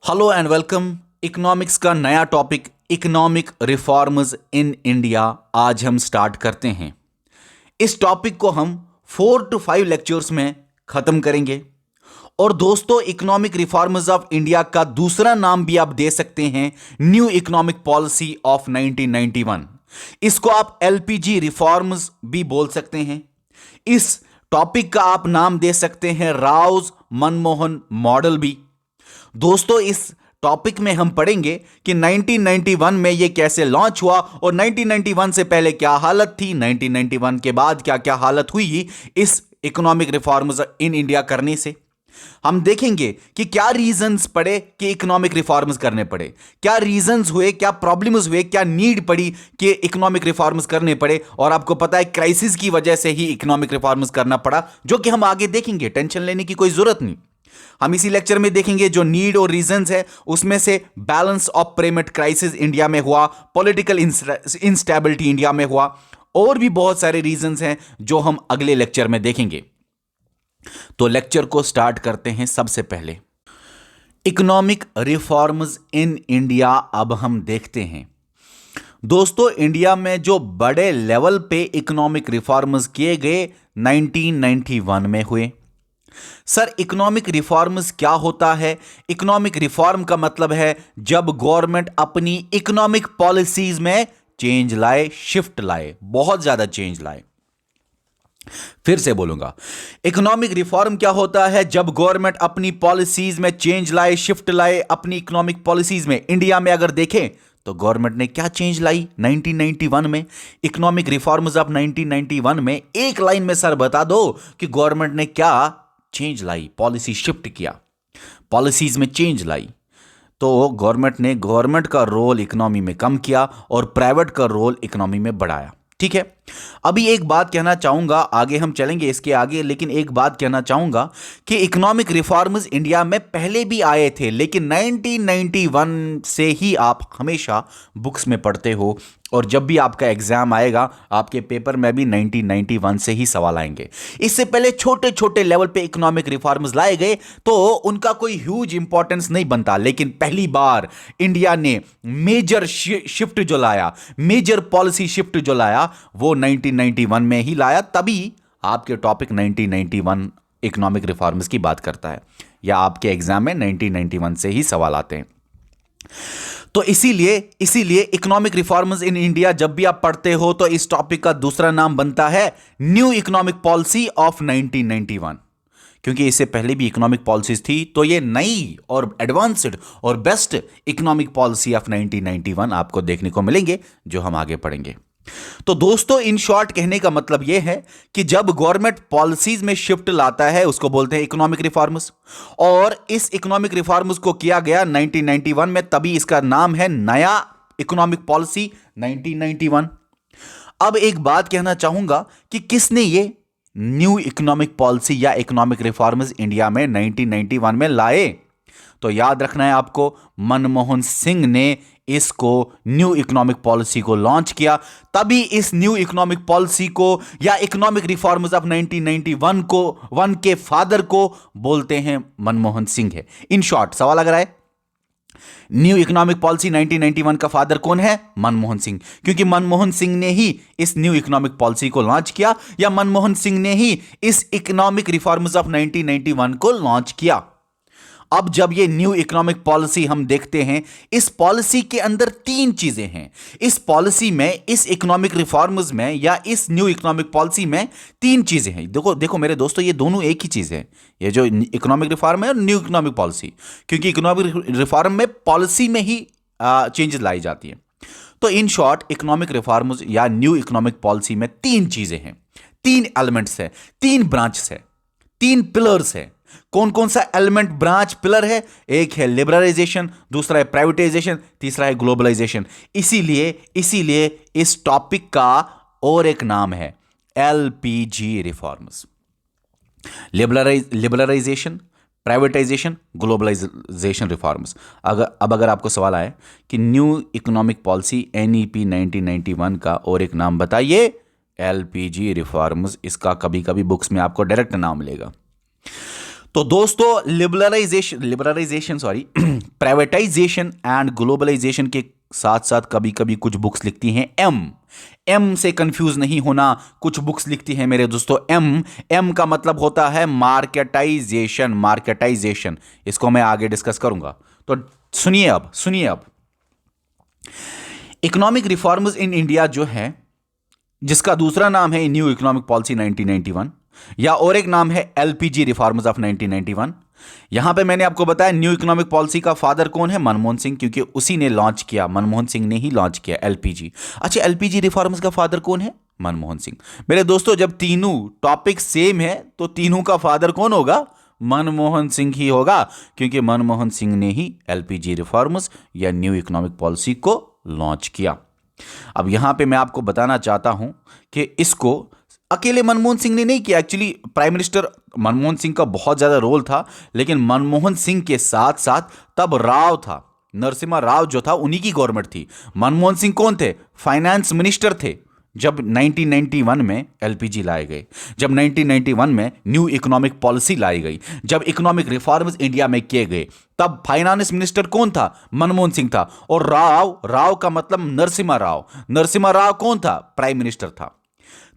Hello and welcome. Economics का नया topic economic reforms in India आज हम स्टार्ट करते हैं। इस टॉपिक को हम 4 to 5 लेक्चर्स में खत्म करेंगे। और दोस्तों, इकोनॉमिक रिफॉर्म्स ऑफ इंडिया का दूसरा नाम भी आप दे सकते हैं, न्यू इकोनॉमिक पॉलिसी ऑफ 1991। इसको आप एलपीजी रिफॉर्म्स भी बोल सकते हैं। इस टॉपिक का आप नाम दे सकते हैं राउज मनमोहन मॉडल भी। दोस्तों, इस टॉपिक में हम पढ़ेंगे कि 1991 में यह कैसे लॉन्च हुआ और 1991 से पहले क्या हालत थी, 1991 के बाद क्या क्या हालत हुई इस इकोनॉमिक रिफॉर्म्स इन इंडिया करने से। हम देखेंगे कि क्या रीजंस पड़े कि इकोनॉमिक रिफॉर्म्स करने पड़े, क्या रीजंस हुए, क्या प्रॉब्लम्स हुए, क्या नीड पड़ी कि इकोनॉमिक रिफॉर्म्स करने पड़े। और आपको पता है क्राइसिस की वजह से ही इकोनॉमिक रिफॉर्म्स करना पड़ा, जो कि हम आगे देखेंगे, टेंशन लेने की कोई जरूरत नहीं। हम इसी लेक्चर में देखेंगे जो नीड और रीजंस है, उसमें से balance of payment crisis India में हुआ, पॉलिटिकल इंस्टेबिलिटी इंडिया में हुआ, और भी बहुत सारे रीजंस हैं जो हम अगले लेक्चर में देखेंगे। तो लेक्चर को स्टार्ट करते हैं। सबसे पहले इकोनॉमिक रिफॉर्म्स इन इंडिया अब हम देखते हैं। दोस्तों, इंडिया में जो बड़े लेवल पे इकोनॉमिक रिफॉर्म्स किए गए 1991 में हुए। सर, इकोनॉमिक रिफॉर्म्स क्या होता है? इकोनॉमिक रिफॉर्म का मतलब है जब गवर्नमेंट अपनी इकोनॉमिक पॉलिसीज में चेंज लाए, शिफ्ट लाए, बहुत ज्यादा चेंज लाए। फिर से बोलूंगा, इकोनॉमिक रिफॉर्म क्या होता है? जब गवर्नमेंट अपनी पॉलिसीज में चेंज लाए, शिफ्ट लाए अपनी इकोनॉमिक पॉलिसीज में। इंडिया में अगर देखें तो गवर्नमेंट ने क्या चेंज लाई 1991 में? इकोनॉमिक रिफॉर्म्स ऑफ 1991 में एक लाइन में सर बता दो कि गवर्नमेंट ने क्या चेंज लाई, पॉलिसी शिफ्ट किया, पॉलिसीज में चेंज लाई। तो गवर्नमेंट का रोल इकोनॉमी में कम किया और प्राइवेट का रोल इकोनॉमी में बढ़ाया। ठीक है, अभी एक बात कहना चाहूंगा, आगे हम चलेंगे इसके आगे, लेकिन एक बात कहना चाहूंगा कि इकोनॉमिक रिफॉर्म्स इंडिया में पहले भी आए थे, लेकिन 1991 से ही आप हमेशा बुक्स में पढ़ते हो, और जब भी आपका एग्जाम आएगा आपके पेपर में भी 1991 से ही सवाल आएंगे। इससे पहले छोटे छोटे लेवल पे इकोनॉमिक रिफॉर्म्स लाए गए तो उनका कोई ह्यूज इंपॉर्टेंस नहीं बनता, लेकिन पहली बार इंडिया ने मेजर शिफ्ट जो लाया, मेजर पॉलिसी शिफ्ट जो लाया, वो 1991 में ही लाया। तभी आपके टॉपिक 1991 इकोनॉमिक रिफॉर्म्स की बात करता है, या आपके एग्जाम में 1991 से ही सवाल आते हैं। तो इसीलिए इकोनॉमिक रिफॉर्म्स इन इंडिया जब भी आप पढ़ते हो तो इस टॉपिक का दूसरा नाम बनता है न्यू इकोनॉमिक पॉलिसी ऑफ 1991, क्योंकि इससे पहले भी इकोनॉमिक पॉलिसीज थी। तो ये नई और एडवांस्ड और बेस्ट इकोनॉमिक पॉलिसी ऑफ 1991 आपको देखने को मिलेंगे, जो हम आगे पढ़ेंगे। तो दोस्तों, इन शॉर्ट कहने का मतलब यह है कि जब गवर्नमेंट पॉलिसीज में शिफ्ट लाता है उसको बोलते हैं इकोनॉमिक रिफॉर्म्स, और इस इकोनॉमिक रिफॉर्म्स को किया गया 1991 में, तभी इसका नाम है नया इकोनॉमिक पॉलिसी 1991। अब एक बात कहना चाहूंगा कि किसने ये न्यू इकोनॉमिक पॉलिसी या इकोनॉमिक रिफॉर्म्स इंडिया में 1991 में लाए? तो याद रखना है आपको, मनमोहन सिंह ने इसको न्यू इकोनॉमिक पॉलिसी को लॉन्च किया। तभी इस न्यू इकोनॉमिक पॉलिसी को या इकोनॉमिक रिफॉर्म्स ऑफ 1991 को, वन के फादर को बोलते हैं मनमोहन सिंह है। इन शॉर्ट सवाल अगर आए, न्यू इकोनॉमिक पॉलिसी 1991 का फादर कौन है? मनमोहन सिंह, क्योंकि मनमोहन सिंह ने ही इस न्यू इकोनॉमिक पॉलिसी को लॉन्च किया, या मनमोहन सिंह ने ही इस इकोनॉमिक रिफॉर्म्स ऑफ 1991 को लॉन्च किया। अब जब ये न्यू इकोनॉमिक पॉलिसी हम देखते हैं, इस पॉलिसी के अंदर 3 चीजें हैं। इस पॉलिसी में, इस इकोनॉमिक रिफॉर्म्स में या इस न्यू इकोनॉमिक पॉलिसी में 3 चीजें हैं। देखो मेरे दोस्तों, ये दोनों एक ही चीज है, ये जो इकोनॉमिक रिफॉर्म है और न्यू इकोनॉमिक पॉलिसी, क्योंकि इकोनॉमिक रिफॉर्म में पॉलिसी में ही चेंजेस लाई जाती है। तो इन शॉर्ट, इकोनॉमिक रिफॉर्म्स या न्यू इकोनॉमिक पॉलिसी में 3 चीजें हैं, 3 एलिमेंट्स है, 3 ब्रांचेस है, 3 पिलर्स है। कौन कौन सा एलिमेंट, ब्रांच, पिलर है? एक है लिबरलाइजेशन, दूसरा है प्राइवेटाइजेशन, तीसरा है ग्लोबलाइजेशन। इसीलिए इस टॉपिक का और एक नाम है LPG reforms. Liberalisation, privatisation, globalisation reforms. अगर आपको सवाल आए कि न्यू इकोनॉमिक पॉलिसी एनईपी 1991 का और एक नाम बताइए, एलपीजी रिफॉर्म्स, इसका कभी कभी बुक्स में आपको डायरेक्ट नाम मिलेगा। तो दोस्तों लिबरलाइजेशन प्राइवेटाइजेशन एंड ग्लोबलाइजेशन के साथ साथ कभी कभी कुछ बुक्स लिखती हैं एम से कंफ्यूज नहीं होना। कुछ बुक्स लिखती हैं मेरे दोस्तों एम का मतलब होता है मार्केटाइजेशन। इसको मैं आगे डिस्कस करूंगा, तो सुनिए अब इकोनॉमिक रिफॉर्म्स इन इंडिया जो है, जिसका दूसरा नाम है न्यू इकोनॉमिक पॉलिसी 1991, या और एक नाम है एलपीजी रिफॉर्म्स ऑफ 1991। यहां पे मैंने आपको बताया न्यू इकोनॉमिक पॉलिसी का फादर कौन है, मनमोहन सिंह, क्योंकि उसी ने लॉन्च किया, मनमोहन सिंह ने ही लॉन्च किया एलपीजी। अच्छा, एलपीजी रिफॉर्म्स का फादर कौन है, मनमोहन सिंह। मेरे दोस्तों, जब तीनों टॉपिक सेम है तो तीनों का फादर कौन होगा, मनमोहन सिंह ही होगा, क्योंकि मनमोहन सिंह ने ही एलपीजी रिफॉर्म्स या न्यू इकोनॉमिक पॉलिसी को लॉन्च किया। अब यहां पे मैं आपको बताना चाहता हूं कि इसको अकेले मनमोहन सिंह ने नहीं किया। Actually prime minister Manmohan Singh का बहुत ज्यादा रोल था, लेकिन मनमोहन सिंह के साथ साथ तब राव था, नरसिम्हा राव जो था, उन्हीं की गवर्नमेंट थी। मनमोहन सिंह कौन थे, फाइनेंस मिनिस्टर थे जब 1991 में एलपीजी लाए गए, जब 1991 में न्यू इकोनॉमिक पॉलिसी लाई गई, जब इकोनॉमिक रिफॉर्म्स इंडिया में किए गए, तब फाइनेंस मिनिस्टर कौन था, मनमोहन सिंह था। और राव का मतलब नरसिम्हा राव कौन था, प्राइम मिनिस्टर था।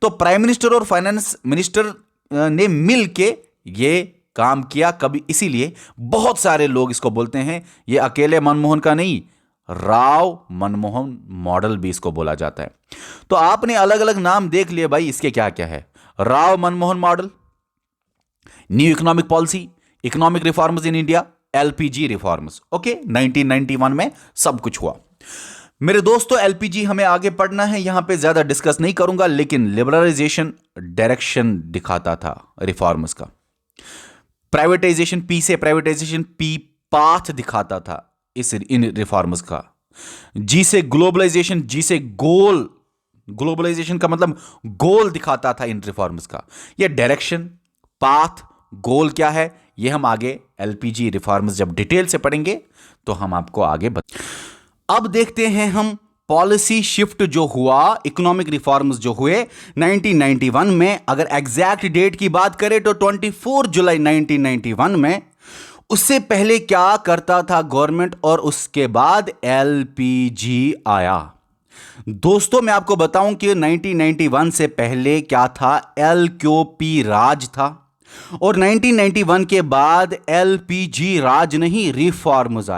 तो प्राइम मिनिस्टर और फाइनेंस मिनिस्टर ने मिल के ये काम किया। कभी इसीलिए बहुत सारे लोग इसको बोलते हैं ये अकेले मनमोहन का नहीं, राव मनमोहन मॉडल भी इसको बोला जाता है। तो आपने अलग अलग नाम देख लिए भाई, इसके क्या क्या है, Rao Manmohan model, new economic policy, economic reforms in India, LPG reforms. Okay, 1991 में सब कुछ हुआ। मेरे दोस्तों, एलपीजी हमें आगे पढ़ना है, यहां पे ज्यादा डिस्कस नहीं करूंगा, लेकिन लिबरलाइजेशन डायरेक्शन दिखाता था रिफॉर्म्स का, प्राइवेटाइजेशन पी पाथ दिखाता था इन रिफॉर्म्स का, जी से ग्लोबलाइजेशन, जी से गोल, ग्लोबलाइजेशन का मतलब गोल दिखाता था इन रिफॉर्म्स का। ये डायरेक्शन, पाथ, गोल क्या है, ये हम आगे एलपीजी रिफॉर्म्स जब डिटेल से पढ़ेंगे तो हम आपको आगे अब देखते हैं हम पॉलिसी शिफ्ट जो हुआ, इकोनॉमिक रिफॉर्म्स जो हुए 1991 में। अगर एग्जैक्ट डेट की बात करें तो 24 जुलाई 1991 में। उससे पहले क्या करता था गवर्नमेंट, और उसके बाद एलपीजी आया। दोस्तों, मैं आपको बताऊं कि 1991 से पहले क्या था, एलक्यूपी राज था, और 1991 के बाद एलपीजी राज नहीं, रिफॉर्म्स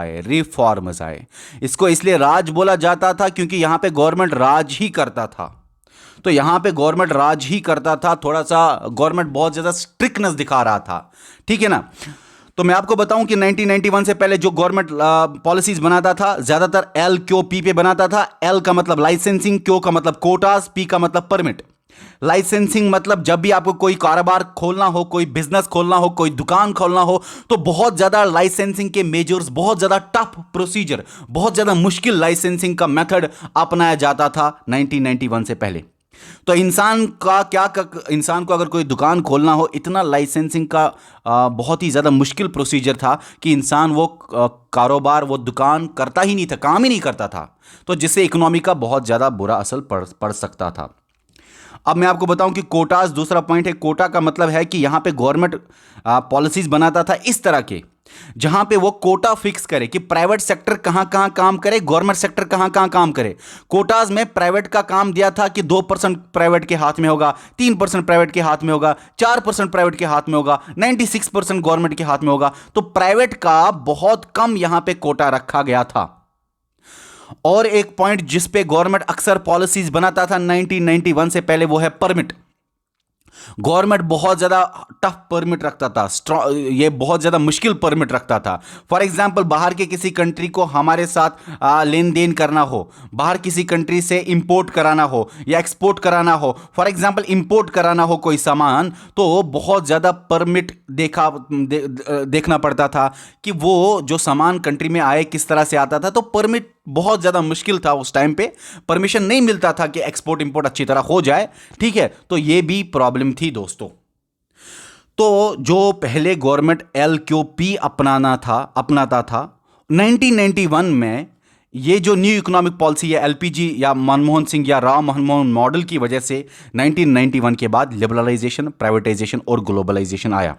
आए। इसको इसलिए राज बोला जाता था क्योंकि यहां पे गवर्नमेंट राज ही करता था। तो यहां पे गवर्नमेंट राज ही करता था, थोड़ा सा गवर्नमेंट बहुत ज्यादा स्ट्रिक्टनेस दिखा रहा था, ठीक है ना। तो मैं आपको बताऊं कि 1991 से पहले जो गवर्नमेंट पॉलिसीज बनाता था, ज्यादातर एल क्यू पी पे बनाता था। एल का मतलब लाइसेंसिंग, क्यू का मतलब कोटास, पी का मतलब परमिट। लाइसेंसिंग मतलब जब भी आपको कोई कारोबार खोलना हो, कोई बिजनेस खोलना हो, कोई दुकान खोलना हो, तो बहुत ज्यादा लाइसेंसिंग के मेजर्स, बहुत ज्यादा टफ प्रोसीजर, बहुत ज्यादा मुश्किल लाइसेंसिंग का मेथड अपनाया जाता था 1991 से पहले। तो इंसान को अगर कोई दुकान खोलना हो, इतना लाइसेंसिंग का बहुत ही ज़्यादा मुश्किल प्रोसीजर था कि इंसान वो कारोबार, वो दुकान करता ही नहीं था, काम ही नहीं करता था। तो जिससे इकोनॉमी का बहुत ज़्यादा बुरा असर पड़ सकता था। अब मैं आपको बताऊं कि कोटास, दूसरा पॉइंट है, कोटा का मतलब है कि यहां पे गवर्नमेंट पॉलिसीज बनाता था इस तरह के, जहां पे वो कोटा फिक्स करे कि प्राइवेट सेक्टर कहां कहां काम करे, गवर्नमेंट सेक्टर कहां कहां काम करे। कोटास में प्राइवेट का काम दिया था कि 2% प्राइवेट के हाथ में होगा, 3% प्राइवेट के हाथ में होगा, 4% प्राइवेट के हाथ में होगा, 96% गवर्नमेंट के हाथ में होगा। तो प्राइवेट का बहुत कम यहां पे कोटा रखा गया था। और एक पॉइंट जिस पे गवर्नमेंट अक्सर पॉलिसीज बनाता था 1991 से पहले, वो है परमिट। गवर्नमेंट बहुत ज्यादा टफ परमिट रखता था, ये बहुत ज्यादा मुश्किल परमिट रखता था। फॉर एग्जांपल, बाहर के किसी कंट्री को हमारे साथ लेन देन करना हो, बाहर किसी कंट्री से इंपोर्ट कराना हो या एक्सपोर्ट कराना हो, फॉर एग्जांपल इंपोर्ट कराना हो कोई सामान, तो बहुत ज्यादा परमिट देखना पड़ता था कि वो जो सामान कंट्री में आए किस तरह से आता था। तो परमिट बहुत ज्यादा मुश्किल था उस टाइम पे, परमिशन नहीं मिलता था कि एक्सपोर्ट इंपोर्ट अच्छी तरह हो जाए, ठीक है। तो ये भी प्रॉब्लम थी दोस्तों। तो जो पहले गवर्नमेंट एलक्यूपी अपनाता था 1991 में, ये जो न्यू इकोनॉमिक पॉलिसी है एलपीजी या मनमोहन सिंह या राव मनमोहन मॉडल की वजह से 1991 के बाद लिबरलाइजेशन, प्राइवेटाइजेशन और ग्लोबलाइजेशन आया।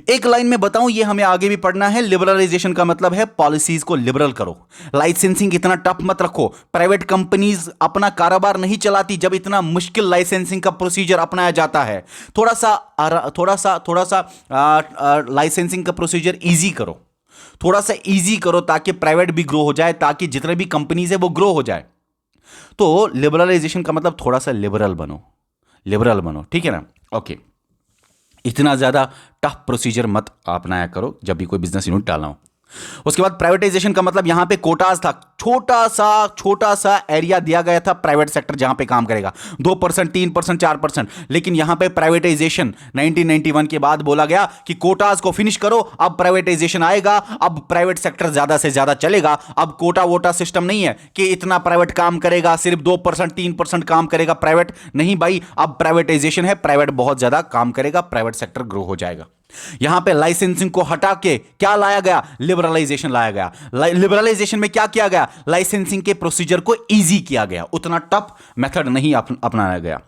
एक लाइन में बताऊं, ये हमें आगे भी पढ़ना है। लिबरलाइजेशन का मतलब है पॉलिसीज को लिबरल करो। लाइसेंसिंग इतना टफ मत रखो। प्राइवेट कंपनीज अपना कारोबार नहीं चलाती जब इतना मुश्किल लाइसेंसिंग का प्रोसीजर अपनाया जाता है। थोड़ा सा लाइसेंसिंग का प्रोसीजर इजी करो, थोड़ा सा इजी करो, ताकि प्राइवेट भी ग्रो हो जाए, ताकि जितने भी कंपनीज है वो ग्रो हो जाए। तो लिबरलाइजेशन का मतलब थोड़ा सा लिबरल बनो, लिबरल बनो, ठीक है ना। ओके, इतना ज़्यादा टफ प्रोसीजर मत अपनाया करो जब भी कोई बिजनेस यूनिट डालना हो। उसके बाद प्राइवेटाइजेशन का मतलब यहां पे कोटाज था, छोटा सा एरिया दिया गया था प्राइवेट सेक्टर जहां पे काम करेगा, 2%, 3%, 4%। लेकिन यहां पे प्राइवेटाइजेशन 1991 के बाद बोला गया कि कोटाज को फिनिश करो, अब प्राइवेटाइजेशन आएगा, अब प्राइवेट सेक्टर ज्यादा से ज्यादा चलेगा। अब कोटा वोटा सिस्टम नहीं है कि इतना प्राइवेट काम करेगा, सिर्फ 2%, 3% काम करेगा प्राइवेट, नहीं भाई, अब प्राइवेटाइजेशन है, प्राइवेट बहुत ज्यादा काम करेगा, प्राइवेट सेक्टर ग्रो हो जाएगा। यहां पे लाइसेंसिंग को हटा के क्या लाया गया? लिबरलाइजेशन लाया गया। लिबरलाइजेशन में क्या किया गया? लाइसेंसिंग के प्रोसीजर को इजी किया गया, उतना टफ मेथड नहीं अपनाया गया।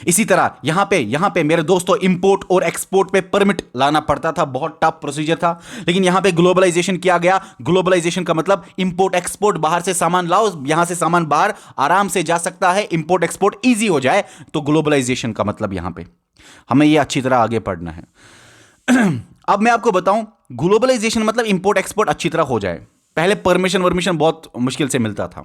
इसी तरह यहां पे मेरे दोस्तों इंपोर्ट और एक्सपोर्ट पे परमिट लाना पड़ता था, बहुत टफ प्रोसीजर था। लेकिन यहां पे ग्लोबलाइजेशन किया गया। ग्लोबलाइजेशन का मतलब इंपोर्ट एक्सपोर्ट, बाहर से सामान लाओ, यहां से सामान बाहर आराम से जा सकता है, इंपोर्ट एक्सपोर्ट इजी हो जाए, तो ग्लोबलाइजेशन का मतलब यहां पे हमें यह अच्छी तरह आगे पढ़ना है। अब मैं आपको बताऊं, ग्लोबलाइजेशन मतलब इंपोर्ट एक्सपोर्ट अच्छी तरह हो जाए। पहले परमिशन वर्मिशन बहुत मुश्किल से मिलता था,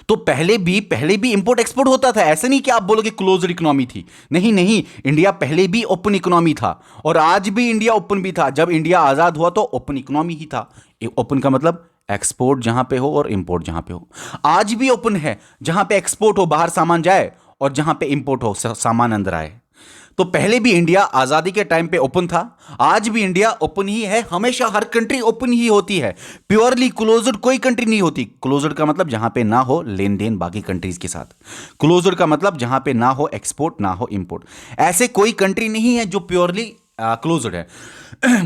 तो पहले भी इंपोर्ट एक्सपोर्ट होता था। ऐसा नहीं कि आप बोलोगे क्लोज्ड इकोनॉमी थी, नहीं, इंडिया पहले भी ओपन इकोनॉमी था, और आज भी इंडिया ओपन भी था। जब इंडिया आजाद हुआ तो ओपन इकोनॉमी ही था। ओपन का मतलब एक्सपोर्ट जहां पे हो और इंपोर्ट जहां पे हो। आज भी ओपन है, जहां पे एक्सपोर्ट हो बाहर सामान जाए, और जहां पे इंपोर्ट हो सामान अंदर आए। तो पहले भी इंडिया आजादी के टाइम पे ओपन था, आज भी इंडिया ओपन ही है। हमेशा हर कंट्री ओपन ही होती है, प्योरली क्लोज्ड कोई कंट्री नहीं होती। क्लोज्ड का मतलब जहां पे ना हो लेन देन बाकी कंट्रीज के साथ। क्लोज्ड का मतलब जहां पे ना हो एक्सपोर्ट, ना हो इंपोर्ट। ऐसे कोई कंट्री नहीं है जो प्योरली क्लोज्ड है।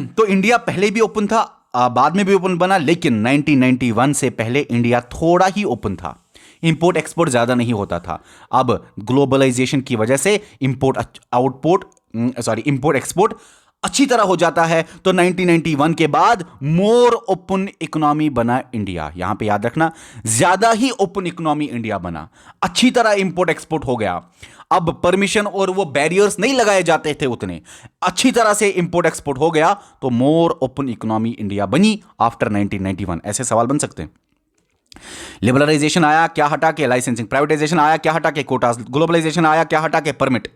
तो इंडिया पहले भी ओपन था, बाद में भी ओपन बना, लेकिन 1991 से पहले इंडिया थोड़ा ही ओपन था, इंपोर्ट एक्सपोर्ट ज्यादा नहीं होता था। अब ग्लोबलाइजेशन की वजह से इंपोर्ट एक्सपोर्ट अच्छी तरह हो जाता है। तो 1991 के बाद मोर ओपन इकोनॉमी बना इंडिया। यहां पे याद रखना, ज्यादा ही ओपन इकोनॉमी इंडिया बना, अच्छी तरह इंपोर्ट एक्सपोर्ट हो गया। अब परमिशन और वो बैरियर्स नहीं लगाए जाते थे उतने, अच्छी तरह से इंपोर्ट एक्सपोर्ट हो गया, तो मोर ओपन इकोनॉमी इंडिया बनी आफ्टर 1991। ऐसे सवाल बन सकते हैं। लिबरलाइजेशन आया, क्या हटा के? लाइसेंसिंग। प्राइवेटाइजेशन आया, क्या हटा के? कोटास। ग्लोबलाइजेशन आया, क्या हटा के? परमिट।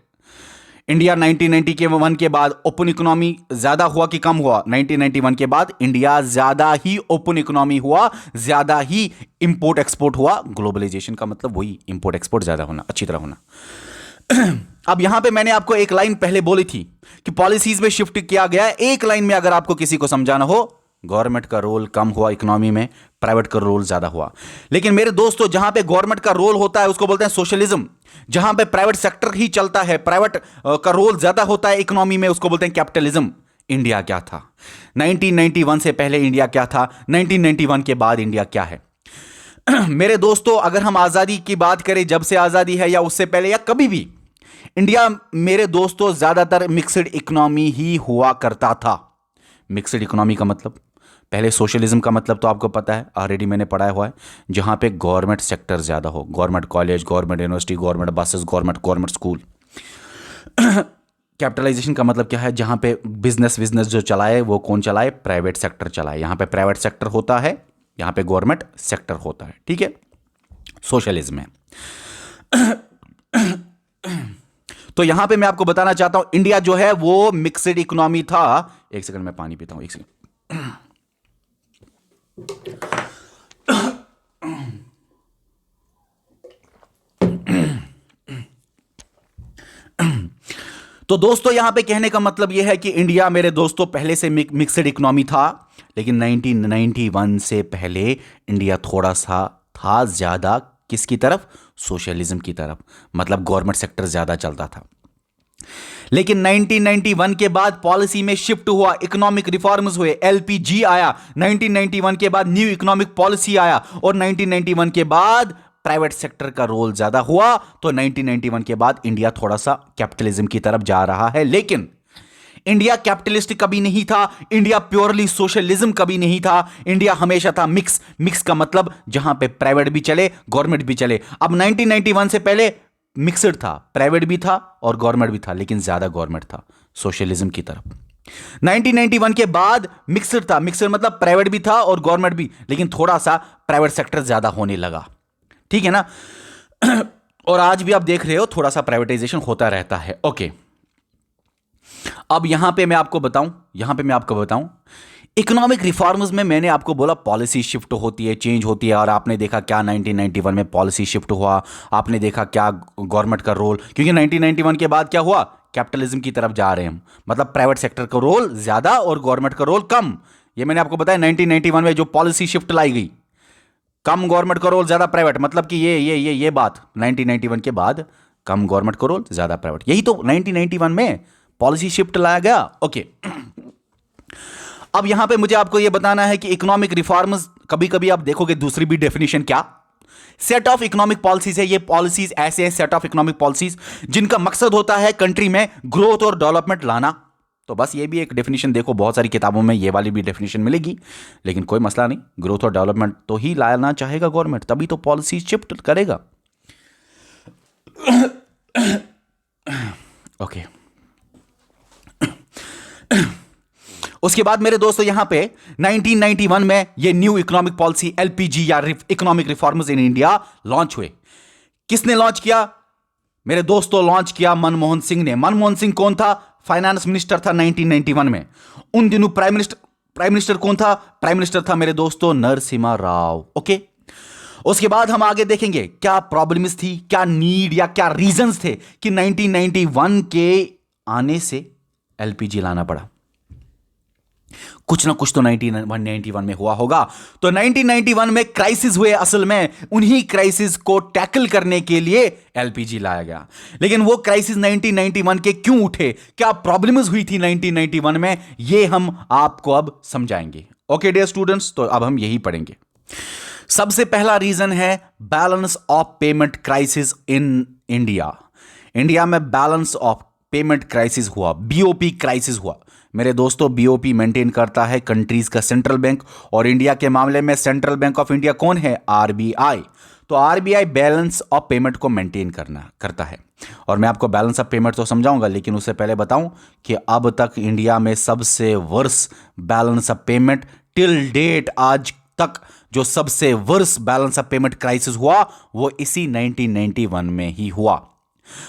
इंडिया 1991 के बाद ओपन इकोनॉमी ज्यादा हुआ कि कम हुआ? 1991 के बाद इंडिया ज्यादा ही ओपन इकोनॉमी हुआ, ज्यादा ही इंपोर्ट एक्सपोर्ट हुआ। ग्लोबलाइजेशन का मतलब वही, इंपोर्ट एक्सपोर्ट ज्यादा होना, अच्छी तरह होना। अब यहां पे मैंने आपको एक लाइन पहले बोली थी कि पॉलिसीज में शिफ्ट किया गया। एक लाइन में अगर आपको किसी को समझाना हो, गवर्नमेंट का रोल कम हुआ इकोनॉमी में, प्राइवेट का रोल ज्यादा हुआ। लेकिन मेरे दोस्तों, जहां पे गवर्नमेंट का रोल होता है उसको बोलते हैं सोशलिज्म। जहां पे प्राइवेट सेक्टर ही चलता है, प्राइवेट का रोल ज्यादा होता है इकोनॉमी में, उसको बोलते हैं कैपिटलिज्म। इंडिया क्या था 1991 से पहले? इंडिया क्या था 1991 के बाद? इंडिया क्या है? मेरे दोस्तों, अगर हम आजादी की बात करें, जब से आजादी है या उससे पहले या कभी भी, इंडिया मेरे दोस्तों ज्यादातर मिक्सड इकोनॉमी ही हुआ करता था। मिक्सड इकोनॉमी का मतलब, पहले सोशलिज्म का मतलब तो आपको पता है, ऑलरेडी मैंने पढ़ाया हुआ है, जहां पे गवर्नमेंट सेक्टर ज्यादा हो, government college, government university, government buses, government school. Capitalisation का मतलब क्या है? जहां पे बिजनेस जो चलाए वो कौन चलाए? प्राइवेट सेक्टर चलाए। यहां पे प्राइवेट सेक्टर होता है, यहां पे गवर्नमेंट सेक्टर होता है, ठीक है। सोशलिज्म है। तो यहां पे मैं आपको बताना चाहता हूं, इंडिया जो है वो मिक्सड इकोनॉमी था। एक सेकंड, मैं पानी पीता हूं, एक सेकंड। तो दोस्तों, यहां पे कहने का मतलब यह है कि इंडिया मेरे दोस्तों पहले से मिक्सड इकोनॉमी था, लेकिन 1991 से पहले इंडिया थोड़ा सा था ज्यादा किसकी तरफ? सोशलिज्म की तरफ, मतलब गवर्नमेंट सेक्टर ज्यादा चलता था। लेकिन 1991 के बाद पॉलिसी में शिफ्ट हुआ, इकोनॉमिक रिफॉर्म्स हुए, एलपीजी आया 1991 के बाद, न्यू इकोनॉमिक पॉलिसी आया, और 1991 के बाद प्राइवेट सेक्टर का रोल ज्यादा हुआ। तो 1991 के बाद इंडिया थोड़ा सा कैपिटलिज्म की तरफ जा रहा है। लेकिन इंडिया कैपिटलिस्ट कभी नहीं था, इंडिया प्योरली सोशलिज्म कभी नहीं था, इंडिया हमेशा था मिक्स। मिक्स का मतलब जहां पे प्राइवेट भी चले गवर्नमेंट भी चले। अब 1991 से पहले मिक्सड था, प्राइवेट भी था और गवर्नमेंट भी था, लेकिन ज्यादा गवर्नमेंट था सोशलिज्म की तरफ। 1991 के बाद मिक्सड था, मिक्सड मतलब प्राइवेट भी था और गवर्नमेंट भी, लेकिन थोड़ा सा प्राइवेट सेक्टर ज्यादा होने लगा, ठीक है ना। और आज भी आप देख रहे हो थोड़ा सा प्राइवेटाइजेशन होता रहता है। ओके, अब यहां पे मैं आपको बताऊं इकोनॉमिक रिफॉर्म्स में मैंने आपको बोला पॉलिसी शिफ्ट होती है, चेंज होती है, और आपने देखा क्या 1991 में पॉलिसी शिफ्ट हुआ, आपने देखा क्या गवर्नमेंट का रोल, क्योंकि 1991 के बाद क्या हुआ, कैपिटलिज्म की तरफ जा रहे हैं हम, मतलब प्राइवेट सेक्टर का रोल ज्यादा और गवर्नमेंट का रोल कम। ये मैंने आपको बताया 1991 में जो पॉलिसी शिफ्ट लाई गई, कम गवर्नमेंट का रोल ज्यादा प्राइवेट, मतलब कि ये बात 1991 के बाद कम गवर्नमेंट का रोल ज्यादा प्राइवेट, यही तो 1991 में पॉलिसी शिफ्ट लाया गया। ओके, अब यहां पे मुझे आपको यह बताना है कि इकोनॉमिक रिफॉर्म्स, कभी कभी आप देखोगे दूसरी भी डेफिनेशन, क्या सेट ऑफ इकोनॉमिक पॉलिसीज है। ये पॉलिसीज ऐसे हैं, सेट ऑफ इकोनॉमिक पॉलिसीज जिनका मकसद होता है कंट्री में ग्रोथ और डेवलपमेंट लाना। तो बस ये भी एक डेफिनेशन देखो, बहुत सारी किताबों में ये वाली भी डेफिनेशन मिलेगी, लेकिन कोई मसला नहीं, ग्रोथ और डेवलपमेंट तो ही लाना चाहेगा गवर्नमेंट, तभी तो पॉलिसी शिफ्ट करेगा। ओके, उसके बाद मेरे दोस्तों यहां पे 1991 में ये न्यू इकोनॉमिक पॉलिसी एलपीजी या economic reforms in India launch हुए। किसने लॉन्च किया मेरे दोस्तों? लॉन्च किया मनमोहन सिंह ने। मनमोहन सिंह कौन था? फाइनेंस मिनिस्टर था 1991 में। उन दिनों प्राइम मिनिस्टर कौन था? प्राइम मिनिस्टर था मेरे दोस्तों नरसिम्हा राव। ओके, उसके बाद हम आगे देखेंगे क्या प्रॉब्लम्स थी, क्या नीड या क्या रीजंस थे कि 1991 के आने से एलपीजी लाना पड़ा। कुछ ना कुछ तो 1991 में हुआ होगा। तो 1991 में क्राइसिस हुए, असल में उन्हीं क्राइसिस को टैकल करने के लिए एलपीजी लाया गया। लेकिन वो क्राइसिस 1991 के क्यों उठे, क्या प्रॉब्लम्स हुई थी 1991 में, ये हम आपको अब समझाएंगे। ओके डियर स्टूडेंट्स, तो अब हम यही पढ़ेंगे। सबसे पहला रीजन है balance of payment crisis in India. India में बैलेंस ऑफ पेमेंट क्राइसिस हुआ, बीओपी क्राइसिस हुआ। मेरे दोस्तों बीओपी मेंटेन करता है कंट्रीज का सेंट्रल बैंक, और इंडिया के मामले में सेंट्रल बैंक ऑफ इंडिया कौन है? आरबीआई। तो आरबीआई बैलेंस ऑफ पेमेंट को मेंटेन करता है। और मैं आपको बैलेंस ऑफ पेमेंट तो समझाऊंगा, लेकिन उससे पहले बताऊं कि अब तक इंडिया में सबसे worse balance of payment till date, आज तक जो सबसे worse balance of payment crisis हुआ वो इसी 1991 में ही हुआ।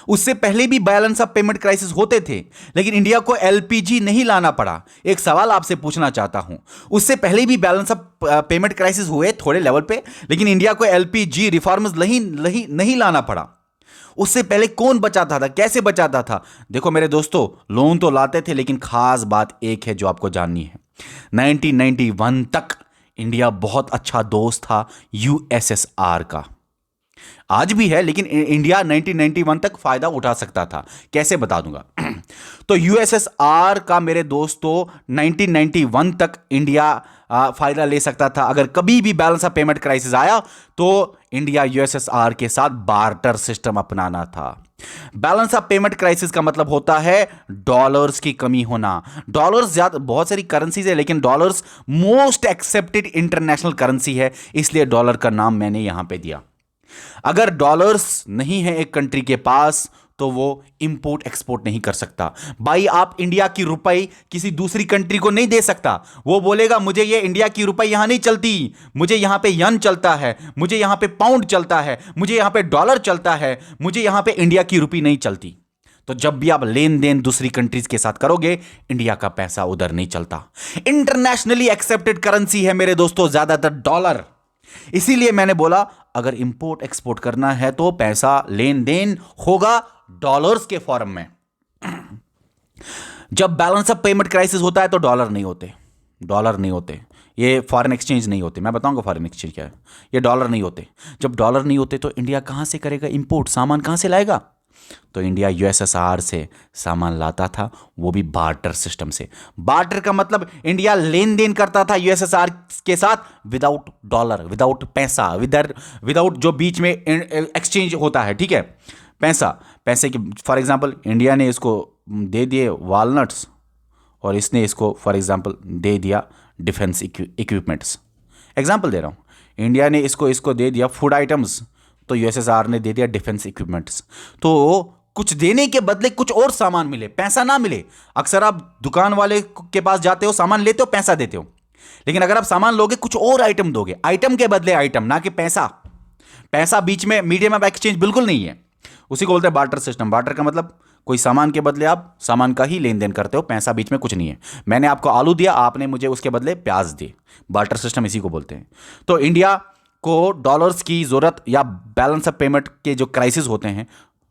उससे पहले भी बैलेंस ऑफ पेमेंट क्राइसिस होते थे, लेकिन इंडिया को एलपीजी नहीं लाना पड़ा। एक सवाल आपसे पूछना चाहता हूं, उससे पहले भी बैलेंस ऑफ पेमेंट क्राइसिस हुए थोड़े लेवल पे, लेकिन इंडिया को एलपीजी रिफॉर्म्स नहीं लाना पड़ा। उससे पहले कौन बचाता था, कैसे बचाता था? देखो मेरे दोस्तों, लोन तो लाते थे, लेकिन खास बात एक है जो आपको जाननी है। 1991 तक इंडिया बहुत अच्छा दोस्त था यूएसएसआर का, आज भी है, लेकिन इंडिया 1991 तक फायदा उठा सकता था। कैसे बता दूंगा। तो यूएसएसआर का मेरे दोस्तों 1991 तक इंडिया फायदा ले सकता था। अगर कभी भी बैलेंस ऑफ पेमेंट क्राइसिस आया तो इंडिया यूएसएसआर के साथ बार्टर सिस्टम अपनाना था। बैलेंस ऑफ पेमेंट क्राइसिस का मतलब होता है डॉलर्स की कमी होना। डॉलर्स ज्यादा, बहुत सारी करेंसीज है, लेकिन dollars most accepted international currency है, इसलिए डॉलर का नाम मैंने यहां पे दिया। अगर डॉलर्स नहीं है एक कंट्री के पास तो वो इंपोर्ट एक्सपोर्ट नहीं कर सकता। भाई आप इंडिया की रुपई किसी दूसरी कंट्री को नहीं दे सकता। वो बोलेगा मुझे ये इंडिया की रुपई यहां नहीं चलती, मुझे यहां पे यन चलता है, मुझे यहां पे पाउंड चलता है, मुझे यहां पे डॉलर चलता है, मुझे यहां पे इंडिया की रुपई नहीं चलती। तो जब भी आप लेन देन दूसरी कंट्रीज के साथ करोगे, इंडिया का पैसा उधर नहीं चलता। इंटरनेशनली एक्सेप्टेड करेंसी है मेरे दोस्तों ज्यादातर डॉलर। इसीलिए मैंने बोला अगर इंपोर्ट एक्सपोर्ट करना है तो पैसा लेन देन होगा डॉलर्स के फॉर्म में। जब बैलेंस ऑफ पेमेंट क्राइसिस होता है तो डॉलर नहीं होते, ये फॉरेन एक्सचेंज नहीं होते। मैं बताऊंगा फॉरेन एक्सचेंज क्या है। ये डॉलर नहीं होते। जब डॉलर नहीं होते तो इंडिया कहां से करेगा इंपोर्ट, सामान कहां से लाएगा? तो इंडिया यूएसएसआर से सामान लाता था, वो भी बार्टर सिस्टम से। बार्टर का मतलब इंडिया लेन देन करता था यूएसएसआर के साथ विदाउट डॉलर, विदाउट पैसा, विदाउट जो बीच में एक्सचेंज होता है, ठीक है, पैसे की। फॉर एग्जांपल इंडिया ने इसको दे दिए वॉलनट्स, और इसने इसको फॉर एग्जांपल दे दिया डिफेंस इक्विपमेंट्स। एग्जांपल दे रहा हूँ, इंडिया ने इसको दे दिया फूड आइटम्स, तो यूएसएसआर ने दे दिया डिफेंस इक्विपमेंट्स। तो कुछ देने के बदले कुछ और सामान मिले, पैसा ना मिले। अक्सर आप दुकान वाले के पास जाते हो, सामान लेते हो, पैसा देते हो, लेकिन अगर आप सामान लोगे कुछ और आइटम दोगे, आइटम के बदले आइटम, ना कि पैसा। पैसा बीच में मीडियम ऑफ एक्सचेंज बिल्कुल नहीं है, उसी को बोलते हैं बार्टर सिस्टम। बार्टर का मतलब कोई सामान के बदले आप सामान का ही लेन देन करते हो, पैसा बीच में कुछ नहीं है। मैंने आपको आलू दिया, आपने मुझे उसके बदले प्याज दी, बार्टर सिस्टम इसी को बोलते हैं। तो इंडिया को डॉलर्स की जरूरत या बैलेंस ऑफ पेमेंट के जो क्राइसिस होते हैं,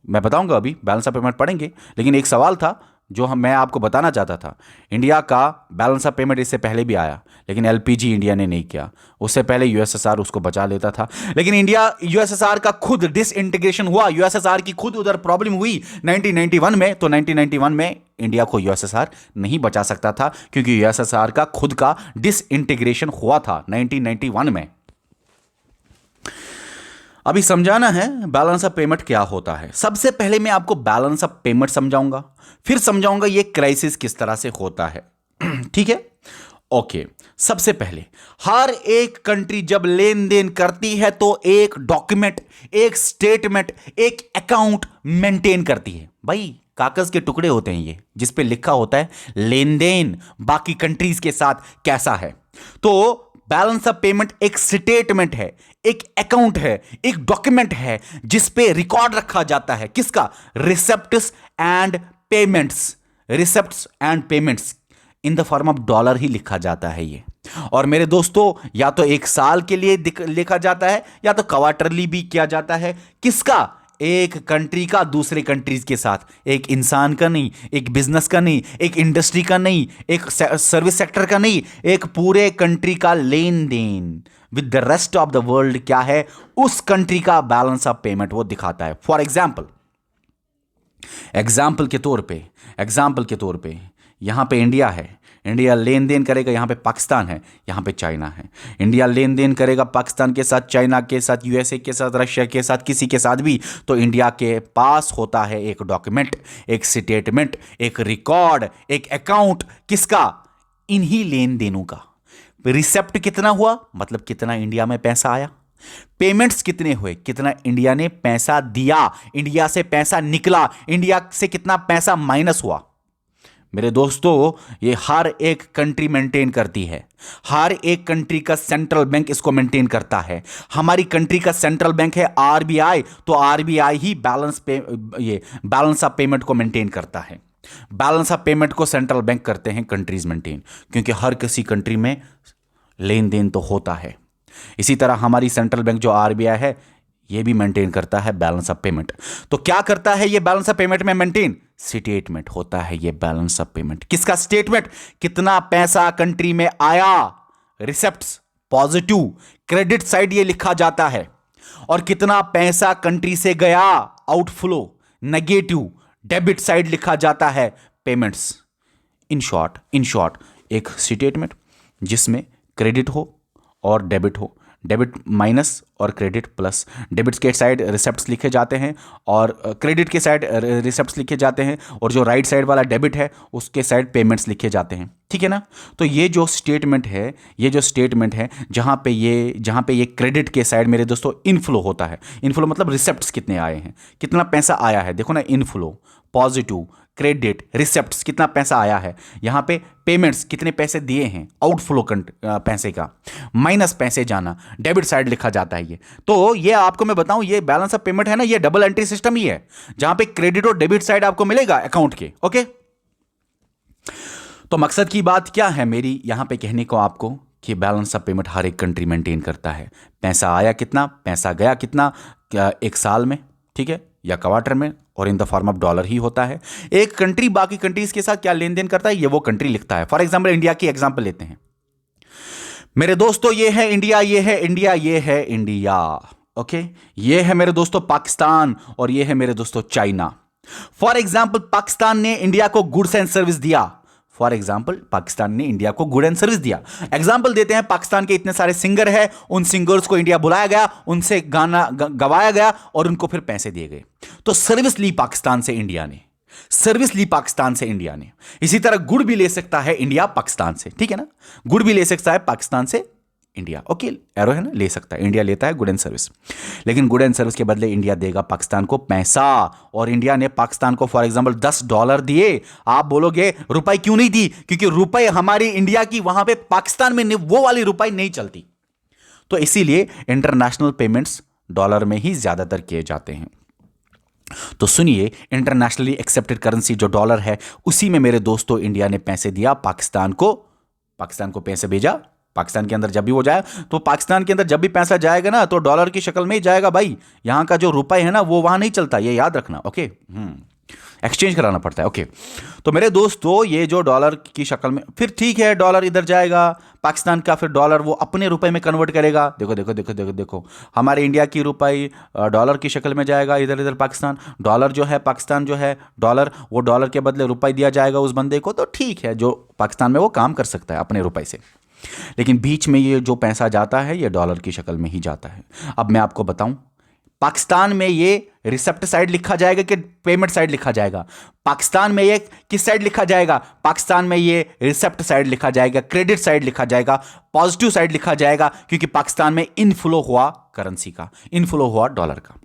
मैं बताऊंगा, अभी बैलेंस ऑफ पेमेंट पढ़ेंगे, लेकिन एक सवाल था जो मैं आपको बताना चाहता था। इंडिया का बैलेंस ऑफ पेमेंट इससे पहले भी आया, लेकिन एलपीजी इंडिया ने नहीं किया। उससे पहले यूएसएसआर उसको बचा लेता था, लेकिन इंडिया यूएसएसआर का खुद डिसइंटीग्रेशन हुआ, यूएसएसआर की खुद उधर प्रॉब्लम हुई 1991 में। तो 1991 में इंडिया को यूएसएसआर नहीं बचा सकता था, क्योंकि यूएसएसआर का खुद का डिसइंटीग्रेशन हुआ था 1991 में। अभी समझाना है बैलेंस ऑफ पेमेंट क्या होता है। सबसे पहले मैं आपको बैलेंस ऑफ पेमेंट समझाऊंगा, फिर समझाऊंगा ये क्राइसिस किस तरह से होता है। ठीक है, ओके। सबसे पहले, हर एक कंट्री जब लेन देन करती है तो एक डॉक्यूमेंट, एक स्टेटमेंट, एक अकाउंट मेंटेन करती है। भाई कागज के टुकड़े होते हैं ये, जिस पे लिखा होता है लेन देन बाकी कंट्रीज के साथ कैसा है। तो बैलेंस ऑफ पेमेंट एक स्टेटमेंट है, एक अकाउंट है, एक डॉक्यूमेंट है, जिस पे रिकॉर्ड रखा जाता है किसका? Receipts and payments. Receipts and payments in the form of dollar ही लिखा जाता है ये। और मेरे दोस्तों, या तो एक साल के लिए लिखा जाता है, या तो क्वार्टरली भी किया जाता है। किसका? एक कंट्री का दूसरे कंट्रीज के साथ, एक इंसान का नहीं, एक बिजनेस का नहीं, एक इंडस्ट्री का नहीं, एक सर्विस सेक्टर का नहीं, एक पूरे कंट्री का लेन देन with the rest of the world क्या है, उस कंट्री का बैलेंस ऑफ पेमेंट वो दिखाता है। फॉर एग्जाम्पल के तौर पे यहां पे इंडिया है, इंडिया लेन देन करेगा, यहां पे पाकिस्तान है, यहां पे चाइना है। इंडिया लेन देन करेगा पाकिस्तान के साथ, चाइना के साथ, यूएसए के साथ, रशिया के साथ, किसी के साथ भी, तो इंडिया के पास होता है एक डॉक्यूमेंट, एक स्टेटमेंट, एक रिकॉर्ड, एक अकाउंट। किसका? इन्हीं लेन देनों का। रिसेप्ट कितना हुआ, मतलब कितना इंडिया में पैसा आया। पेमेंट्स कितने हुए, कितना इंडिया ने पैसा दिया, इंडिया से पैसा निकला, इंडिया से कितना पैसा माइनस हुआ। मेरे दोस्तों, ये हर एक कंट्री मेंटेन करती है, हर एक कंट्री का सेंट्रल बैंक इसको मेंटेन करता है। हमारी कंट्री का सेंट्रल बैंक है आरबीआई, तो RBI he balance of payment को मेंटेन करता है। बैलेंस ऑफ पेमेंट को सेंट्रल बैंक करते हैं कंट्रीज मेंटेन, क्योंकि हर किसी कंट्री में लेन देन तो होता है। इसी तरह हमारी सेंट्रल बैंक जो आरबीआई है, ये भी मेंटेन करता है बैलेंस ऑफ पेमेंट। तो क्या करता है ये बैलेंस ऑफ पेमेंट में मेंटेन? स्टेटमेंट होता है ये बैलेंस ऑफ पेमेंट। किसका स्टेटमेंट? कितना पैसा कंट्री में आया, रिसेप्ट्स पॉजिटिव, क्रेडिट साइड ये लिखा जाता है, और कितना पैसा कंट्री से गया, आउटफ्लो नेगेटिव, डेबिट साइड लिखा जाता है, पेमेंट्स। इन शॉर्ट एक स्टेटमेंट जिसमें क्रेडिट हो और डेबिट हो, डेबिट माइनस और क्रेडिट प्लस। डेबिट के साइड रिसेप्ट्स लिखे जाते हैं और क्रेडिट के साइड रिसेप्ट्स लिखे जाते हैं, और जो राइट साइड वाला डेबिट है उसके साइड पेमेंट्स लिखे जाते हैं। ठीक है ना? तो ये जो स्टेटमेंट है, जहाँ पे ये क्रेडिट के साइड मेरे दोस्तों इनफ्लो होता है। इनफ्लो मतलब रिसेप्ट्स कितने आए हैं, कितना पैसा आया है। देखो ना, इनफ्लो पॉजिटिव, क्रेडिट, रिसेप्ट्स कितना पैसा आया है। यहां पे पेमेंट्स कितने पैसे दिए हैं, आउटफ्लो पैसे का, माइनस पैसे जाना, डेबिट साइड लिखा जाता है ये। तो ये आपको मैं बताऊं, ये बैलेंस ऑफ पेमेंट है ना, ये डबल एंट्री सिस्टम ही है, जहां पे क्रेडिट और डेबिट साइड आपको मिलेगा अकाउंट के। ओके, तो मकसद की बात क्या है मेरी यहां पे कहने को आपको, कि बैलेंस ऑफ पेमेंट हर एक कंट्री मेंटेन करता है। पैसा आया कितना, पैसा गया कितना, एक साल में, ठीक है, या क्वार्टर में, और in the form of dollar ही होता है। एक कंट्री बाकी कंट्रीज के साथ क्या लेन देन करता है, ये वो कंट्री लिखता है। फॉर एग्जांपल इंडिया की एग्जांपल लेते हैं मेरे दोस्तों। ये है इंडिया, ये है इंडिया, ये है इंडिया। ओके, ये है मेरे दोस्तों पाकिस्तान, और ये है मेरे दोस्तों चाइना। फॉर एग्जांपल पाकिस्तान ने इंडिया को गुड्स एंड सर्विस दिया। एग्जाम्पल देते हैं, पाकिस्तान के इतने सारे सिंगर हैं, उन सिंगर्स को इंडिया बुलाया गया, उनसे गाना गवाया गया, और उनको फिर पैसे दिए गए। तो सर्विस ली पाकिस्तान से इंडिया ने। सर्विस ली पाकिस्तान से इंडिया ने। इसी तरह गुड़ भी ले सकता है इंडिया पाकिस्तान से, ठीक है ना, गुड़ भी ले सकता है पाकिस्तान से इंडिया, ओके, एरो है ना, ले सकता है, इंडिया लेता है गुड एंड सर्विस। लेकिन गुड एंड सर्विस के बदले इंडिया देगा पाकिस्तान को पैसा, और इंडिया ने पाकिस्तान को फॉर एग्जांपल $10 दिए। आप बोलोगे रुपए क्यों नहीं दी? क्योंकि रुपए हमारी इंडिया की वहां पे पाकिस्तान में वो वाली रुपए नहीं चलती, तो इसीलिए इंटरनेशनल पेमेंट्स डॉलर में ही ज्यादातर किए जाते हैं। तो सुनिए, इंटरनेशनली एक्सेप्टेड करेंसी जो डॉलर है, उसी में मेरे दोस्तों इंडिया ने पैसे दिया पाकिस्तान को पैसे भेजा। पाकिस्तान के अंदर जब भी वो जाए, तो पाकिस्तान के अंदर जब भी पैसा जाएगा ना, तो डॉलर की शक्ल में ही जाएगा भाई। यहां का जो रुपए है ना, वो वहां नहीं चलता, ये याद रखना, ओके। एक्सचेंज कराना पड़ता है, ओके। तो मेरे दोस्तों, ये जो डॉलर की शक्ल में, फिर ठीक है, डॉलर इधर जाएगा पाकिस्तान का, फिर डॉलर वो अपने रुपए में कन्वर्ट करेगा। देखो देखो देखो देखो देखो, हमारे इंडिया की रुपए डॉलर की शक्ल में जाएगा इधर इधर पाकिस्तान, डॉलर जो है पाकिस्तान जो है डॉलर, वो डॉलर के बदले रुपए दिया जाएगा उस बंदे को, तो ठीक है, जो पाकिस्तान में वो काम कर सकता है अपने रुपए से। लेकिन बीच में ये जो पैसा जाता है, ये डॉलर की शक्ल में ही जाता है। अब मैं आपको बताऊं, पाकिस्तान में ये रिसेप्ट साइड लिखा जाएगा कि पेमेंट साइड लिखा जाएगा? पाकिस्तान में ये किस साइड लिखा जाएगा? पाकिस्तान में ये रिसेप्ट साइड लिखा जाएगा, क्रेडिट साइड लिखा जाएगा, पॉजिटिव साइड लिखा जाएगा, क्योंकि पाकिस्तान में इनफ्लो हुआ करेंसी का, इनफ्लो हुआ डॉलर का,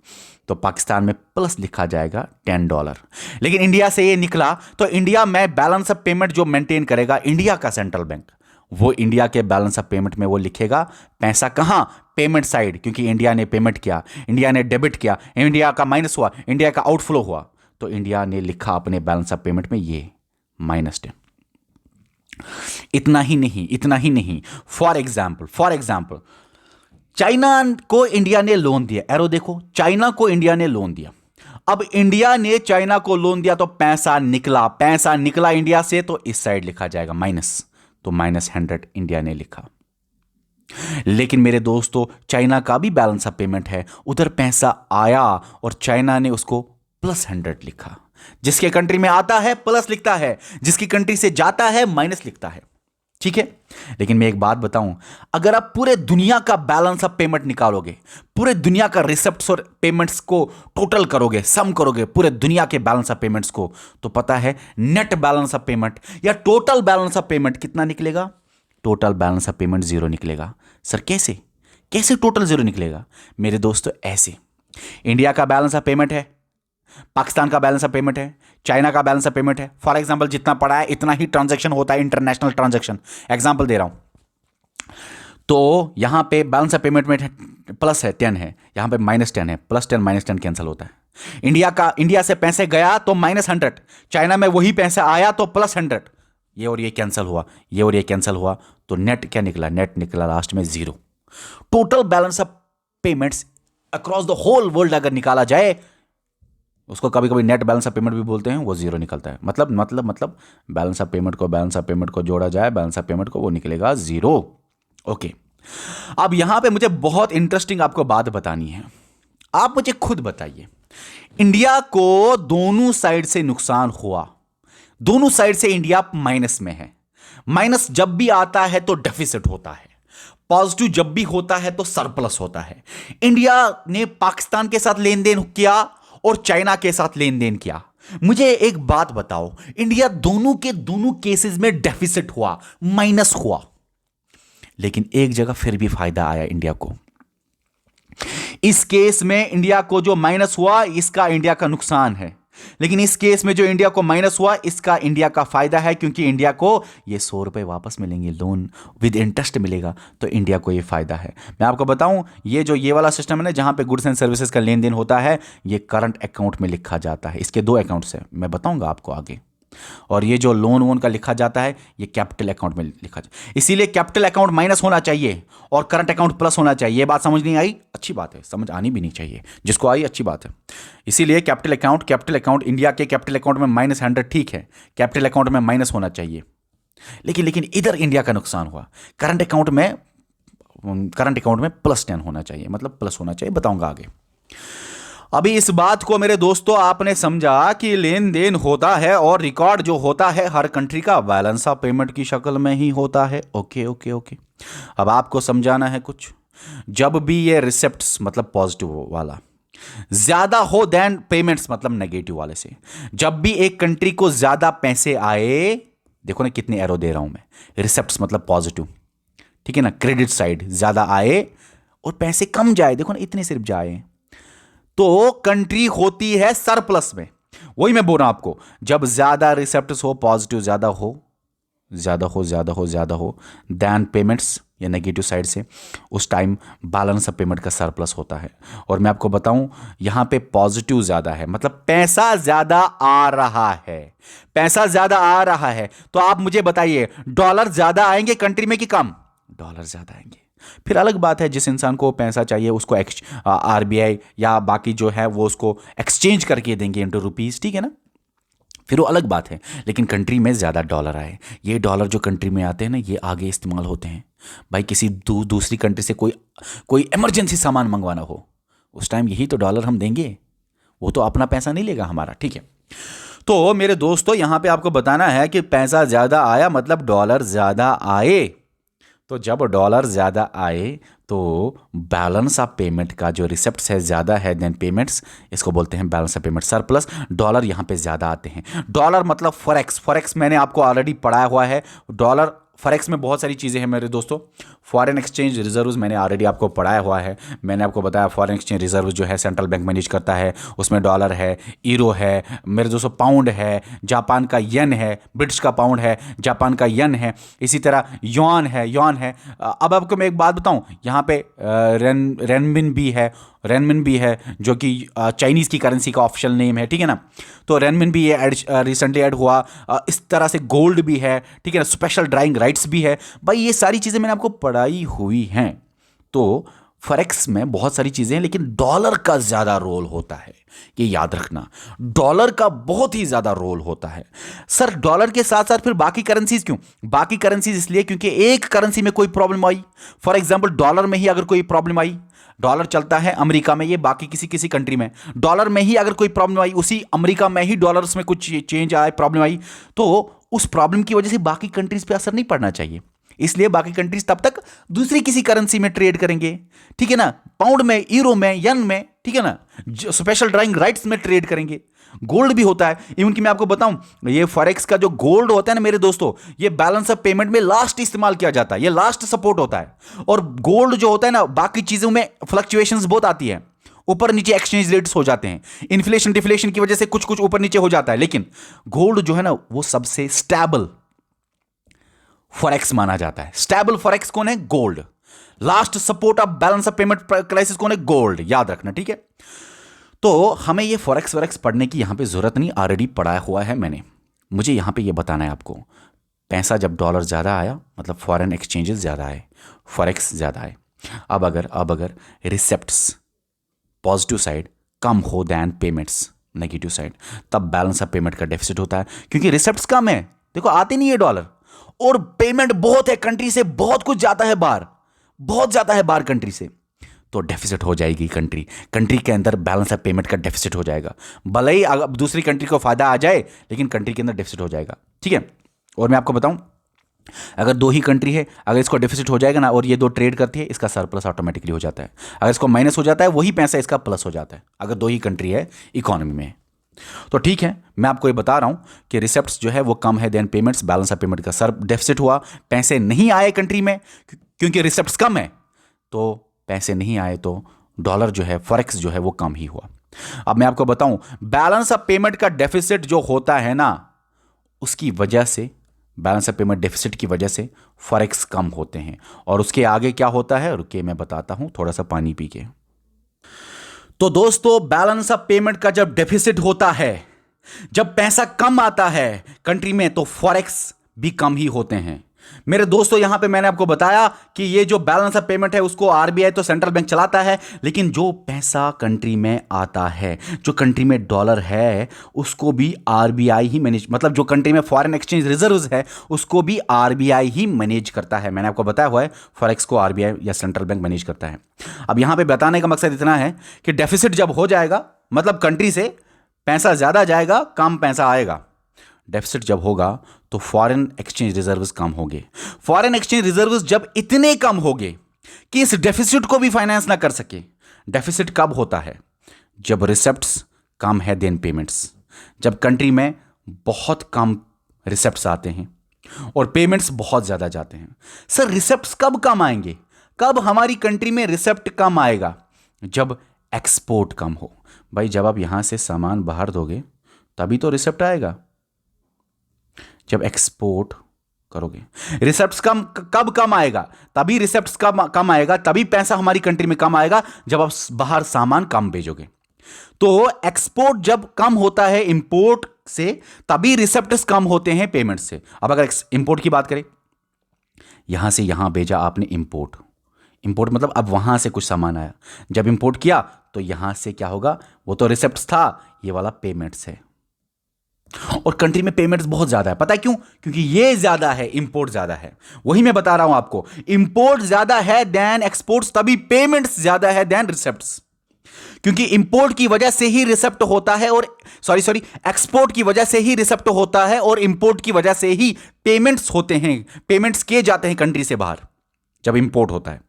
तो पाकिस्तान में प्लस लिखा जाएगा $10। लेकिन इंडिया से ये निकला, तो इंडिया में बैलेंस ऑफ पेमेंट जो मेंटेन करेगा इंडिया का सेंट्रल बैंक, वो इंडिया के बैलेंस ऑफ पेमेंट में वो लिखेगा पैसा कहां? पेमेंट साइड, क्योंकि इंडिया ने पेमेंट किया, इंडिया ने डेबिट किया, इंडिया का माइनस हुआ, इंडिया का आउटफ्लो हुआ, तो इंडिया ने लिखा अपने बैलेंस ऑफ पेमेंट में ये -10। इतना ही नहीं, फॉर एग्जाम्पल चाइना को इंडिया ने लोन दिया, एरो देखो, चाइना को इंडिया ने लोन दिया। अब इंडिया ने चाइना को लोन दिया, तो पैसा निकला इंडिया से, तो इस साइड लिखा जाएगा माइनस, तो -100 इंडिया ने लिखा। लेकिन मेरे दोस्तों, चाइना का भी बैलेंस ऑफ पेमेंट है, उधर पैसा आया और चाइना ने उसको +100 लिखा। जिसके कंट्री में आता है प्लस लिखता है, जिसकी कंट्री से जाता है माइनस लिखता है, ठीक है। लेकिन मैं एक बात बताऊं, अगर आप पूरे दुनिया का बैलेंस ऑफ पेमेंट निकालोगे, पूरे दुनिया का रिसेप्ट्स और पेमेंट्स को टोटल करोगे, सम करोगे पूरे दुनिया के बैलेंस ऑफ पेमेंट्स को, तो पता है नेट बैलेंस ऑफ पेमेंट या टोटल बैलेंस ऑफ पेमेंट कितना निकलेगा? टोटल बैलेंस ऑफ पेमेंट 0 निकलेगा। सर कैसे टोटल 0 निकलेगा? मेरे दोस्तों, ऐसे इंडिया का बैलेंस ऑफ पेमेंट है, पाकिस्तान का बैलेंस ऑफ पेमेंट है, चाइना का बैलेंस ऑफ पेमेंट है। फॉर एग्जांपल, जितना पड़ा है इतना ही ट्रांजैक्शन होता है, इंटरनेशनल ट्रांजैक्शन। एग्जांपल दे रहा हूं, तो यहां पे बैलेंस ऑफ पेमेंट में प्लस है 10 है, यहां पे -10 है, +10 -10 कैंसिल होता है। इंडिया से पैसे गया तो -100, चाइना में वही पैसा आया तो +100, ये और ये कैंसिल हुआ, ये और ये कैंसिल हुआ, तो नेट क्या निकला? नेट निकला लास्ट में 0। Total balance of payments across the whole world अगर निकाला जाए, उसको कभी कभी नेट बैलेंस ऑफ पेमेंट भी बोलते हैं, वो 0 निकलता है। मतलब बैलेंस ऑफ पेमेंट को जोड़ा जाए, बैलेंस ऑफ पेमेंट को, वो निकलेगा 0, ओके। अब यहां पे मुझे बहुत इंटरेस्टिंग आपको बात बतानी है। आप मुझे खुद बताइए, इंडिया को दोनों साइड से नुकसान हुआ, दोनों साइड से इंडिया माइनस में है। माइनस जब भी आता है तो डेफिसिट होता है, पॉजिटिव जब भी होता है तो सरप्लस होता है। इंडिया ने पाकिस्तान के साथ लेन देन किया और चाइना के साथ लेन देन किया। मुझे एक बात बताओ, इंडिया दोनों केसेस में डेफिसिट हुआ, माइनस हुआ, लेकिन एक जगह फिर भी फायदा आया इंडिया को। इस केस में इंडिया को जो माइनस हुआ, इसका इंडिया का नुकसान है, लेकिन इस केस में जो इंडिया को माइनस हुआ, इसका इंडिया का फायदा है, क्योंकि इंडिया को ये 100 रुपए वापस मिलेंगे, लोन विद इंटरेस्ट मिलेगा, तो इंडिया को ये फायदा है। मैं आपको बताऊं, ये वाला सिस्टम है ना, जहां पे गुड्स एंड सर्विसेज का लेन देन होता है, ये करंट अकाउंट में लिखा जाता है। इसके 2 अकाउंट्स हैं, मैं बताऊंगा आपको आगे। और ये जो लोन वोन का लिखा जाता है, ये कैपिटल अकाउंट में लिखा जाता है। इसीलिए कैपिटल अकाउंट माइनस होना चाहिए और करंट अकाउंट प्लस होना चाहिए। ये बात समझ नहीं आई? अच्छी बात है, समझ आनी भी नहीं चाहिए, जिसको आई अच्छी बात है। इसीलिए कैपिटल अकाउंट इंडिया के कैपिटल अकाउंट में -100 ठीक है, कैपिटल अकाउंट में माइनस होना चाहिए, लेकिन इधर इंडिया का नुकसान हुआ। करंट अकाउंट में +10 होना चाहिए, मतलब प्लस होना चाहिए, बताऊंगा आगे। अभी इस बात को मेरे दोस्तों आपने समझा कि लेन देन होता है और रिकॉर्ड जो होता है हर कंट्री का बैलेंस ऑफ पेमेंट की शक्ल में ही होता है। ओके ओके ओके, अब आपको समझाना है कुछ। जब भी ये रिसेप्ट्स, मतलब पॉजिटिव वाला, ज्यादा हो देन पेमेंट्स मतलब नेगेटिव वाले से। जब भी एक कंट्री को ज्यादा पैसे आए, देखो ना कितने एरो दे रहा हूं मैं, रिसेप्ट्स मतलब पॉजिटिव, ठीक है ना, क्रेडिट साइड ज्यादा आए और पैसे कम जाए, देखो ना इतने सिर्फ जाए, तो कंट्री होती है सरप्लस में। वही मैं बोल रहा हूं आपको, जब ज्यादा रिसेप्ट्स हो, पॉजिटिव ज्यादा हो, ज्यादा हो ज्यादा हो ज्यादा हो दैन पेमेंट्स या नेगेटिव साइड से, उस टाइम बैलेंस ऑफ पेमेंट का सरप्लस होता है। और मैं आपको बताऊं, यहां पे पॉजिटिव ज्यादा है, मतलब पैसा ज्यादा आ रहा है, पैसा ज्यादा आ रहा है। तो आप मुझे बताइए, डॉलर ज्यादा आएंगे कंट्री में कि कम? डॉलर ज्यादा आएंगे। फिर अलग बात है, जिस इंसान को पैसा चाहिए उसको आरबीआई या बाकी जो है वो उसको एक्सचेंज करके देंगे इनटू रुपीज, ठीक है ना, फिर वो अलग बात है। लेकिन कंट्री में ज़्यादा डॉलर आए, ये डॉलर जो कंट्री में आते हैं ना, ये आगे इस्तेमाल होते हैं। भाई किसी दूसरी कंट्री से कोई इमरजेंसी सामान मंगवाना हो, उस टाइम यही तो डॉलर हम देंगे, वो तो अपना पैसा नहीं लेगा हमारा, ठीक है। तो मेरे दोस्तों, यहां पे आपको बताना है कि पैसा ज़्यादा आया मतलब डॉलर ज़्यादा आए। तो जब डॉलर ज़्यादा आए तो बैलेंस ऑफ पेमेंट का जो रिसेप्ट्स है ज़्यादा है देन पेमेंट्स, इसको बोलते हैं balance of payment surplus. Dollar यहाँ पे ज़्यादा आते हैं। डॉलर मतलब फॉरेक्स, फॉरेक्स मैंने आपको ऑलरेडी पढ़ाया हुआ है। डॉलर फॉरेक्स में बहुत सारी चीज़ें हैं मेरे दोस्तों। फॉरेन एक्सचेंज रिजर्व्स मैंने ऑलरेडी आपको पढ़ाया हुआ है। मैंने आपको बताया फॉरेन एक्सचेंज रिजर्व जो है सेंट्रल बैंक मैनेज करता है, उसमें डॉलर है, यूरो है, मेरे दोस्तों पाउंड है, जापान का येन है, ब्रिटिश का पाउंड है, जापान का येन है, इसी तरह युआन है, युआन है। अब आपको मैं एक बात बताऊं, यहाँ पे रेनमिन भी है जो कि चाइनीज़ की करेंसी का ऑफिशियल नेम है, ठीक है ना। तो रेनमिन भी ये रिसेंटली ऐड हुआ। इस तरह से गोल्ड भी है, ठीक है ना, स्पेशल ड्राइंग राइट्स भी है। भाई ये सारी चीज़ें मैंने आपको पढ़ाई हुई हैं। तो फॉरेक्स में बहुत सारी चीज़ें हैं, लेकिन डॉलर का ज़्यादा रोल होता है, ये याद रखना। डॉलर का बहुत ही ज़्यादा रोल होता है। सर डॉलर के साथ साथ फिर बाकी करेंसीज क्यों? बाकी करेंसीज इसलिए क्योंकि एक करेंसी में कोई problem I, for example dollar में ही अगर कोई प्रॉब्लम आई, डॉलर चलता है अमेरिका में, ये बाकी किसी किसी कंट्री में, डॉलर में ही अगर कोई प्रॉब्लम आई, उसी अमेरिका में ही डॉलर्स में कुछ चेंज आए, प्रॉब्लम आई, तो उस प्रॉब्लम की वजह से बाकी कंट्रीज पे असर नहीं पड़ना चाहिए। इसलिए बाकी कंट्रीज तब तक दूसरी किसी करेंसी में ट्रेड करेंगे, ठीक है ना, पाउंड में, यूरो में, येन में, ठीक है ना, स्पेशल ड्राइंग राइट्स में ट्रेड करेंगे। गोल्ड भी होता है, इवन कि मैं आपको बताऊं, ये फॉरेक्स का जो गोल्ड होता है ना मेरे दोस्तों, ये बैलेंस ऑफ पेमेंट में लास्ट इस्तेमाल किया जाता है, ये लास्ट सपोर्ट होता है। और गोल्ड जो होता है ना, बाकी चीजों में फ्लक्चुएशंस बहुत आती है, ऊपर नीचे एक्सचेंज रेट्स हो जाते हैं, इन्फ्लेशन डिफ्लेशन की वजह से कुछ कुछ ऊपर नीचे हो जाता है, लेकिन गोल्ड जो है ना वो सबसे स्टेबल फॉरेक्स माना जाता है। स्टेबल फॉरेक्स कौन है? Gold. Last support of balance of payment crisis कौन है? गोल्ड। याद रखना, ठीक है। तो हमें ये फॉरेक्स वॉरेक्स पढ़ने की यहां पे जरूरत नहीं, ऑलरेडी पढ़ाया हुआ है मैंने। मुझे यहां पे ये बताना है आपको, पैसा जब डॉलर ज्यादा आया मतलब फॉरेन एक्सचेंजेस ज्यादा आए, फॉरेक्स ज्यादा आए। अब अगर रिसेप्ट्स पॉजिटिव साइड कम हो दैन पेमेंट्स नेगेटिव साइड, तब बैलेंस ऑफ पेमेंट का डेफिसिट होता है, क्योंकि रिसेप्ट्स कम है, देखो आते नहीं है डॉलर, और पेमेंट बहुत है, कंट्री से बहुत कुछ जाता है बाहर, बहुत जाता है बाहर कंट्री से, तो डेफिसिट हो जाएगी कंट्री के अंदर, बैलेंस ऑफ पेमेंट का डेफिसिट हो जाएगा। भले ही दूसरी कंट्री को फायदा आ जाए, लेकिन कंट्री के अंदर डेफिसिट हो जाएगा, ठीक है। और मैं आपको बताऊं, अगर दो ही कंट्री है, अगर इसको डेफिसिट हो जाएगा ना और ये दो ट्रेड करती है, इसका सरप्लस ऑटोमेटिकली हो जाता है। अगर इसको माइनस हो जाता है, वही पैसा इसका प्लस हो जाता है, अगर दो ही कंट्री है इकोनॉमी में। तो ठीक है, मैं आपको ये बता रहा हूं कि रिसेप्ट्स जो है वो कम है than payments, balance of payment का सर डेफिसिट हुआ, पैसे नहीं आए कंट्री में क्योंकि रिसेप्ट्स कम है, तो पैसे नहीं आए तो डॉलर जो है, फॉरेक्स जो है वो कम ही हुआ। अब मैं आपको बताऊं, बैलेंस ऑफ पेमेंट का डेफिसिट जो होता है ना, उसकी वजह से, बैलेंस ऑफ पेमेंट डेफिसिट की वजह से फॉरेक्स कम होते हैं। और उसके आगे क्या होता है, रुकिए मैं बताता हूं, थोड़ा सा पानी पी के। तो दोस्तों, बैलेंस ऑफ पेमेंट का जब डेफिसिट होता है, जब पैसा कम आता है कंट्री में, तो फॉरेक्स भी कम ही होते हैं। मेरे दोस्तों, यहां पे मैंने आपको बताया कि ये जो बैलेंस ऑफ पेमेंट है उसको आरबीआई तो सेंट्रल बैंक चलाता है, लेकिन जो पैसा कंट्री में आता है, जो कंट्री में डॉलर है, उसको भी आरबीआई ही मैनेज, मतलब जो कंट्री में फॉरेन एक्सचेंज रिजर्व्स है उसको भी आरबीआई ही मैनेज करता है। मैंने आपको बताया हुआ है, फॉरेक्स को आरबीआई या सेंट्रल बैंक मैनेज करता है। अब यहां पे बताने का मकसद इतना है कि डेफिसिट जब हो जाएगा, मतलब कंट्री से पैसा ज्यादा जाएगा, कम पैसा आएगा। डेफिसिट जब होगा तो फॉरेन एक्सचेंज रिजर्व्स कम होंगे। फॉरेन एक्सचेंज रिजर्व्स जब इतने कम होंगे कि इस डेफिसिट को भी फाइनेंस ना कर सके। डेफिसिट कब होता है? जब रिसेप्ट्स कम है देन पेमेंट्स। जब कंट्री में बहुत कम रिसेप्ट्स आते हैं और पेमेंट्स बहुत ज़्यादा जाते हैं। सर रिसेप्ट्स कब कम आएंगे, कब हमारी कंट्री में रिसेप्ट कम आएगा? जब एक्सपोर्ट कम हो। भाई जब आप यहां से सामान बाहर दोगे तभी तो रिसेप्ट आएगा, जब एक्सपोर्ट करोगे। रिसेप्ट्स कब कम आएगा? तभी रिसेप्ट्स कम आएगा, तभी पैसा हमारी कंट्री में कम आएगा जब आप बाहर सामान कम भेजोगे। तो एक्सपोर्ट जब कम होता है इंपोर्ट से, तभी रिसेप्ट्स कम होते हैं पेमेंट से। अब अगर इंपोर्ट की बात करें, यहां से यहां भेजा आपने इंपोर्ट मतलब अब वहां से कुछ सामान आया, जब इंपोर्ट किया तो यहां से क्या होगा, वो तो रिसेप्ट्स था, ये वाला पेमेंट्स है। और कंट्री में पेमेंट्स बहुत ज्यादा है, पता है क्यों? क्योंकि ये ज्यादा है, इंपोर्ट ज्यादा है। वही मैं बता रहा हूं आपको, इंपोर्ट ज्यादा है देन एक्सपोर्ट्स, तभी पेमेंट्स ज्यादा है देन रिसेप्ट्स। क्योंकि इंपोर्ट की वजह से ही रिसेप्ट होता है, और एक्सपोर्ट की वजह से ही रिसेप्ट होता है, और इंपोर्ट की वजह से ही पेमेंट्स होते हैं, पेमेंट्स किए जाते हैं कंट्री से बाहर जब इंपोर्ट होता है।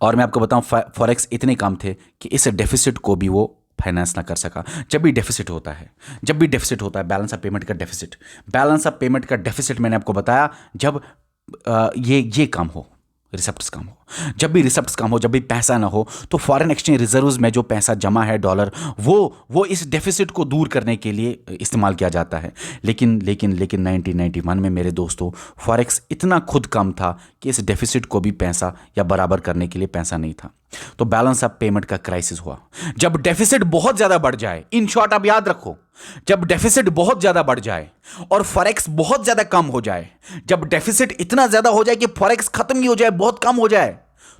और मैं आपको बताऊं, फॉरेक्स इतने कम थे कि इस डेफिसिट को भी वो फाइनेंस ना कर सका। जब भी डेफिसिट होता है बैलेंस ऑफ पेमेंट का डेफिसिट मैंने आपको बताया, जब ये कम हो, रिसेप्ट्स कम हो। जब भी रिसेप्ट्स कम हो, जब भी पैसा ना हो, तो फॉरेन एक्सचेंज रिजर्व्स में जो पैसा जमा है डॉलर, वो इस डेफिसिट को दूर करने के लिए इस्तेमाल किया जाता है। लेकिन 1991 में मेरे दोस्तों, फॉरेक्स इतना खुद कम था कि इस डेफिसिट को भी पैसा या बराबर करने के लिए पैसा नहीं था। तो बैलेंस ऑफ पेमेंट का क्राइसिस हुआ जब डेफिसिट बहुत ज्यादा बढ़ जाए। इन शॉर्ट आप याद रखो, जब डेफिसिट बहुत ज्यादा बढ़ जाए और फॉरेक्स बहुत ज्यादा कम हो जाए, जब डेफिसिट इतना ज्यादा हो जाए कि फॉरेक्स खत्म ही हो जाए, बहुत कम हो जाए,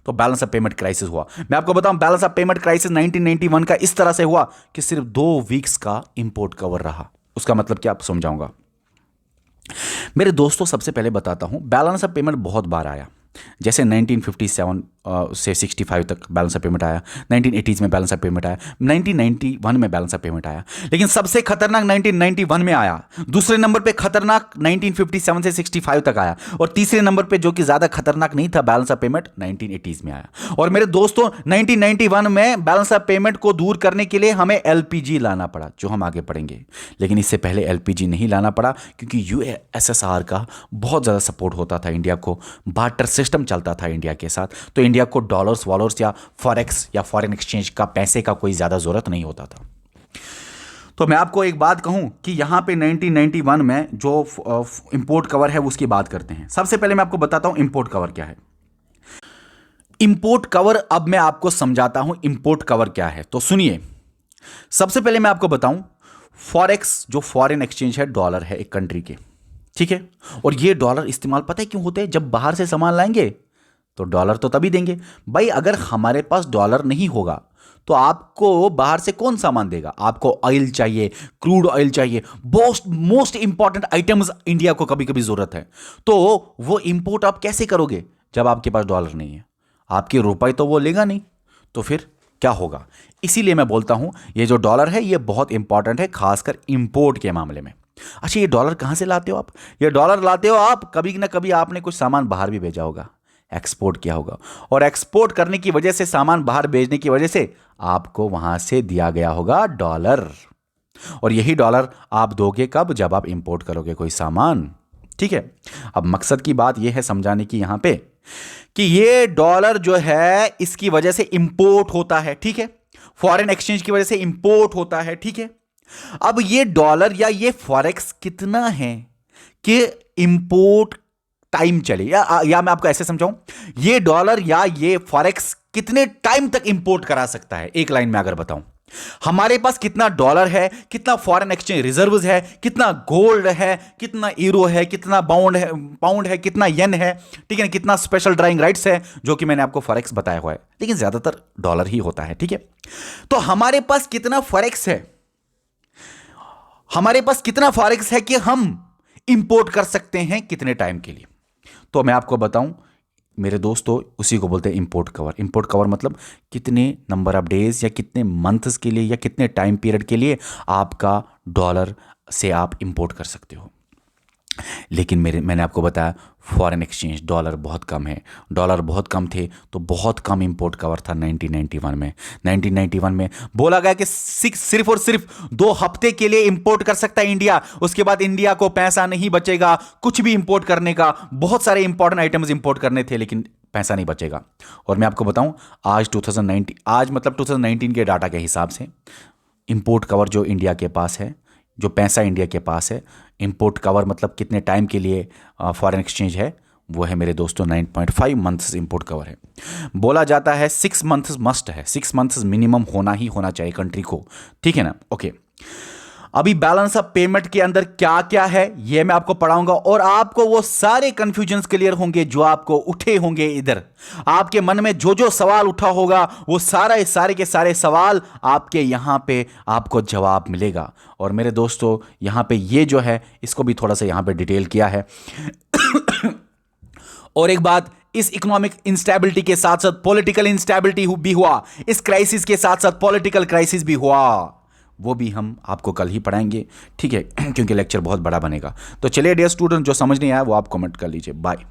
तो बैलेंस ऑफ पेमेंट क्राइसिस हुआ। मैं आपको बताऊं, बैलेंस ऑफ पेमेंट क्राइसिस 1991 का इस तरह से हुआ कि सिर्फ 2 वीक्स का इंपोर्ट कवर रहा। उसका मतलब क्या, आप समझाऊंगा मेरे दोस्तों। सबसे पहले बताता हूं, बैलेंस ऑफ पेमेंट बहुत बार आया। जैसे 1957 से 65 तक बैलेंस ऑफ पेमेंट आया, 1980s में बैलेंस ऑफ पेमेंट आया, 1991 में बैलेंस ऑफ पेमेंट आया। लेकिन सबसे खतरनाक 1991 में आया, दूसरे नंबर पे खतरनाक 1957 से 65 तक आया, और तीसरे नंबर पे जो कि ज्यादा खतरनाक नहीं था बैलेंस ऑफ पेमेंट, 1980s में आया। और मेरे दोस्तों 1991 में बैलेंस ऑफ पेमेंट को दूर करने के लिए हमें एलपीजी लाना पड़ा, जो हम आगे पढ़ेंगे। लेकिन इससे पहले एलपीजी नहीं लाना पड़ा, क्योंकि यूएसएसआर का बहुत ज्यादा सपोर्ट होता था इंडिया को, बार्टर सिस्टम चलता था इंडिया के साथ, तो इंडिया को डॉलर्स वॉलर्स या फॉरेक्स या फॉरेन एक्सचेंज का पैसे का कोई ज्यादा जरूरत नहीं होता था। तो मैं आपको एक बात कहूं कि यहां पे 1991 में जो इंपोर्ट कवर है उसकी बात करते हैं। सबसे पहले मैं आपको बताता हूं इंपोर्ट कवर क्या है। इंपोर्ट कवर, अब मैं आपको समझाता हूं इंपोर्ट कवर क्या है, तो सुनिए। सबसे पहले मैं आपको बताऊं, फॉरेक्स जो फॉरेन एक्सचेंज है, डॉलर है एक कंट्री के, ठीक है। और ये डॉलर इस्तेमाल पता है क्यों होते हैं? जब बाहर से सामान लाएंगे तो डॉलर तो तभी देंगे। भाई अगर हमारे पास डॉलर नहीं होगा तो आपको बाहर से कौन सामान देगा? आपको ऑयल चाहिए, क्रूड ऑयल चाहिए, मोस्ट इंपॉर्टेंट आइटम्स इंडिया को कभी कभी जरूरत है, तो वो इंपोर्ट आप कैसे करोगे जब आपके पास डॉलर नहीं है? आपके रुपए तो वो लेगा नहीं, तो फिर क्या होगा? इसीलिए मैं बोलता हूं ये जो डॉलर है ये बहुत इंपॉर्टेंट है, खासकर इंपोर्ट के मामले में। अच्छा, ये डॉलर कहां से लाते हो आप? ये डॉलर लाते हो आप, कभी ना कभी आपने कुछ सामान बाहर भी भेजा होगा, एक्सपोर्ट किया होगा, और एक्सपोर्ट करने की वजह से, सामान बाहर भेजने की वजह से आपको वहां से दिया गया होगा डॉलर, और यही डॉलर आप दोगे कब? जब आप इंपोर्ट करोगे कोई सामान, ठीक है। अब मकसद की बात यह है समझाने की यहां पे कि ये डॉलर जो है इसकी वजह से इंपोर्ट होता है, ठीक है, फॉरेन एक्सचेंज की वजह से इंपोर्ट होता है, ठीक है। अब ये डॉलर या ये फॉरेक्स कितना है कि इंपोर्ट टाइम चले, या मैं आपको ऐसे समझाऊं, ये डॉलर या ये फॉरेक्स कितने टाइम तक इंपोर्ट करा सकता है? एक लाइन में अगर बताऊं, हमारे पास कितना डॉलर है, कितना फॉरेन एक्सचेंज रिजर्व्स है, कितना गोल्ड है, कितना यूरो है, कितना पाउंड है, कितना येन है, ठीक है, कितना स्पेशल ड्राइंग राइट्स है, जो कि मैंने आपको फॉरेक्स बताया हुआ है, लेकिन ज्यादातर डॉलर ही होता है, ठीक है। तो हमारे पास कितना फॉरेक्स है, हमारे पास कितना फॉरेक्स है कि हम इंपोर्ट कर सकते हैं कितने टाइम के लिए? तो मैं आपको बताऊं मेरे दोस्तों, उसी को बोलते हैं इंपोर्ट कवर। इंपोर्ट कवर मतलब कितने नंबर ऑफ डेज या कितने मंथ्स के लिए या कितने टाइम पीरियड के लिए आपका डॉलर से आप इंपोर्ट कर सकते हो। लेकिन मैंने आपको बताया फॉरेन एक्सचेंज डॉलर बहुत कम है, डॉलर बहुत कम थे तो बहुत कम इंपोर्ट कवर था 1991 में। 1991 में बोला गया कि सिर्फ और सिर्फ 2 हफ्ते के लिए इंपोर्ट कर सकता है इंडिया, उसके बाद इंडिया को पैसा नहीं बचेगा कुछ भी इंपोर्ट करने का। बहुत सारे इंपॉर्टेंट आइटम्स इंपोर्ट करने थे लेकिन पैसा नहीं बचेगा। और मैं आपको बताऊं आज 2019 आज मतलब 2019 के डाटा के हिसाब से इंपोर्ट कवर जो इंडिया के पास है, जो पैसा इंडिया के पास है, इंपोर्ट कवर मतलब कितने टाइम के लिए फॉरेन एक्सचेंज है, वो है मेरे दोस्तों 9.5 मंथ्स इंपोर्ट कवर है। बोला जाता है 6 मंथ्स मस्ट है, 6 मंथ्स मिनिमम होना ही होना चाहिए कंट्री को, ठीक है ना। ओके, अभी बैलेंस ऑफ पेमेंट के अंदर क्या क्या है ये मैं आपको पढ़ाऊंगा और आपको वो सारे कंफ्यूजन्स क्लियर होंगे जो आपको उठे होंगे। इधर आपके मन में जो जो सवाल उठा होगा वो सारे के सारे सवाल आपके यहां पे आपको जवाब मिलेगा। और मेरे दोस्तों यहां पे ये जो है इसको भी थोड़ा सा यहां पे डिटेल किया है। और एक बात, इस इकोनॉमिक इंस्टेबिलिटी के साथ साथ पॉलिटिकल इंस्टेबिलिटी भी हुआ, इस क्राइसिस के साथ साथ पॉलिटिकल क्राइसिस भी हुआ, वो भी हम आपको कल ही पढ़ाएंगे, ठीक है, क्योंकि लेक्चर बहुत बड़ा बनेगा। तो चलिए डियर स्टूडेंट, जो समझ नहीं आया वो आप कमेंट कर लीजिए। बाय।